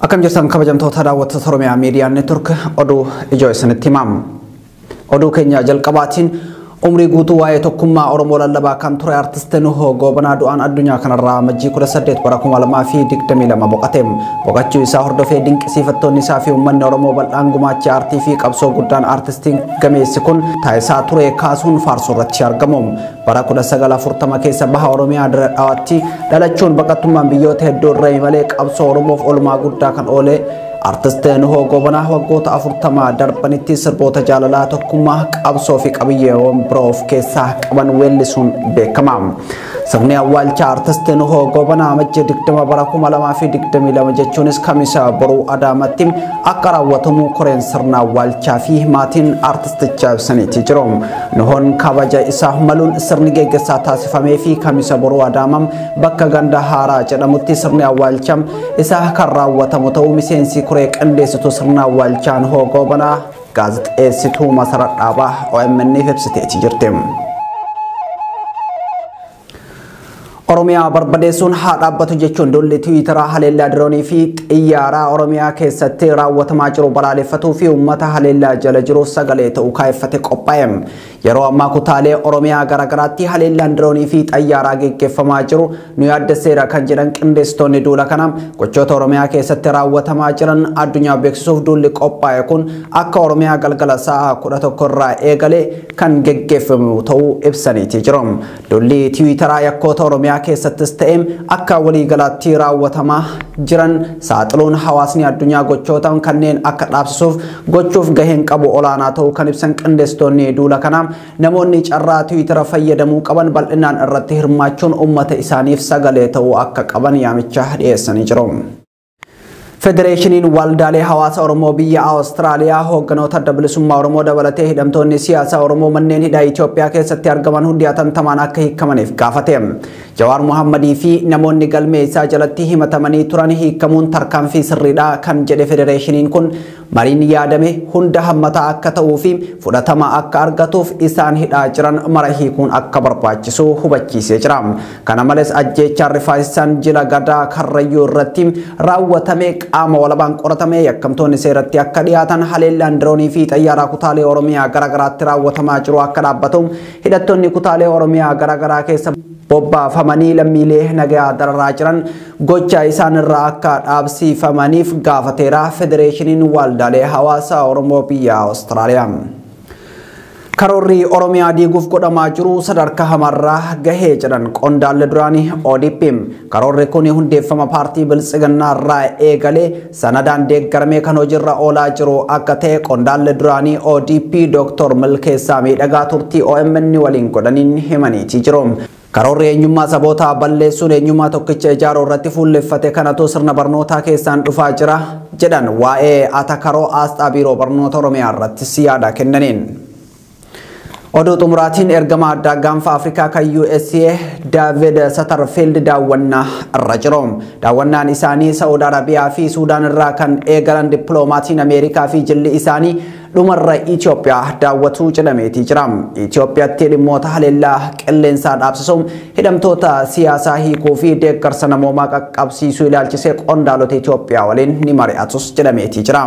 Akam jirtan kabajamtoota daawwattoota Oromiyaa Miidiyaa Neetwork oduu ijoo isinitti himaam. Oduu keenya jalqabaatiin umrii guutuu waa'ee tokkummaa Oromoo lallabaa kan ture artistiin Nuhoo Goobanaa du'aan addunyaa kanarraa Majjii 18 bara 2022 boqoteem. Boqochuu isaa hordofee dinqisiifattoonni isaa fi uummanni Oromoo bal'aan gumaacha aartii fi qabsoo guddaan artistiin gameessi kun taayisaa ture kaasuun faarsuu irratti argamu. Bara 1940 keessa baha Oromiyaa Dirreedhawaatti dhalachuun baqattummaan biyyoota hedduu irra imalee qabsoo Oromoof oolmaa guddaa kan oole artistiin Nuhoo Goobanaa waggoota 40 darbanitti sirboota jaalalaa tokkummaa qabsoo fi qabiyyeewwan biroo of keessaa qaban weellisuun beekama. Sirni awwaalchaa artistiin Nuhoo Goobanaa Majjii 20 bara 2022 jechuunis kamisa boruu Adaamaatti akka raawwatamu koreen sirna awwaalchaa fi maatiin artistichaa ibsaniiti jiru. Nuhoon kabaja isaa maluun sirni geggeessaa taasifamee fi kamisa boruu Adaamam bakka ganda haaraa jedhamutti sirni awwaalchaa isaa kan raawwatamu ta'uu miseensi koree qindeessituu sirna awwaalchaa Nuhoo Goobanaa gaazexeessituu Masarat Dhaabaa OMN'f ibsiteeti jirti. Oromiyaa barbadeessuun haa dhaabbatu jechuun dolli Tiwiitaraa haleellaa diroonii fi xiyyaaraa Oromiyaa keessatti raawwatamaa jiru balaaleffatuu fi uummata haleellaa jala jiru sagalee ta'uu kaa'effate qophaa'e. Yeroo ammaa kutaalee Oromiyaa garaagaraatti haleellaan diroonii fi xiyyaaraa geggeeffamaa jiru nu yaaddeesseera kan jedhan qindeessitoonni duula kana gochoota Oromiyaa keessatti raawwatamaa jiran addunyaa beeksisuuf duulli qophaa'e kun akka Oromiyaa galgala sa'a 11 irraa eegalee kan geggeeffamu ta'uu ibsaniiti jiru. Dolli Tiwiitaraa yakkoota Oromiyaa keessattis ta'ee akka waliigalaatti raawwatamaa jiran saaxiluun hawaasni addunyaa gochootaan kanneen akka dhaabsisuuf gochuuf gaheen qabu olaanaa ta'uu kan ibsan qindeessitoonni duula kana namoonni carraa Tiwiitara fayyadamuu qaban bal'inaan irratti hirmaachuun uummata isaaniif sagalee ta'uu akka qaban yaamicha dhiyeessanii jiru. Federeeshiniin waldaalee hawaasa Oromoo biyya Awustiraaliyaa hoogganoota adda bilisummaa Oromoo dabalatee hidhamtoonni siyaasaa Oromoo manneen hidhaa Itoophiyaa keessatti argaman hundi atattamaan akka hiikamaniif gaafate. Jawaar Mohammadii fi namoonni galmee isaa jalatti himatamanii turan hiikamuun tarkaanfii sirriidha kan jedhe federeeshiniin kun mariin yaadame hunda hammataa akka ta'uu fi fudhatama akka argatuuf isaan hidhaa jiran mara hiikuun akka barbaachisu hubachiisee jira. Kana malees ajjeechaan rifaasisaan jila gadaa Karrayyuu irratti raawwatame qaama walabaan qoratamee yakkamtoonni seeratti akka dhiyaatan haleellaan diroonii fi xiyyaaraa kutaalee Oromiyaa garaagaraatti raawwatamaa jiru akka dhaabbatu hidhattoonni kutaalee Oromiyaa garaagaraa keessa bobbaafamanii lammiilee nagaa dararaa jiran gocha isaan irraa akka dhaabsifamaniif gaafateera federeeshiniin waldaalee hawaasa Oromoo biyya Awustiraaliyaa. Karoorri Oromiyaa diiguuf godhamaa jiru sadarkaa hamarraa gahee jedhan qondaalli duraanii ODP. Karoorri kun hundeeffama paartii Biltsiginnaa irraa eegalee sanadaan deeggaramee kan hojiirra oolaa jiru akka ta'e qondaalli duraanii ODP Dr. Milkeessaa Miidhagaa turtii OMN waliin godhaniin himaniiti jiru. Karoorri eenyummaa sabootaa balleessuun eenyummaa tokkicha ijaaruu irratti fuulleffate kanatu sirna barnootaa keessaan dhufaa jira jedhan waa'ee atakaroo asxaa biiroo barnoota Oromiyaa irratti yaada kennaniin. Oduu xumuraatiin ergama addaa gaanfa Afrikaa kan USA David Satterfield daawwannaa irra jiru. Daawwannaan isaanii Saudi Arabiyaa fi Suudaan irraa kan eegalan dippiloomatiin Ameerikaa fi jilli isaanii dhumarra Itoophiyaa daawwatuu jedhameeti jira. Itoophiyaatti dhimmoota haleellaa qilleensaa dhaabsisuun hidhamtoota siyaasaa hiikuu fi deeggarsa namoomaa qaqqabsiisuu ilaalchisee qondaalota Itoophiyaa waliin ni mari'atus jedhameeti jira.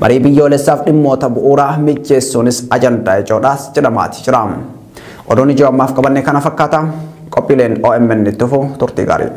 Marii biyyoolessaaf dhimmoota bu'uuraa mijeessuunis ajandaa ijoodhaas jedhamaati jira. Oduun ijoo ammaaf qabanne kana fakkaata. Qophiileen OMN itti fufu turtii gaarii.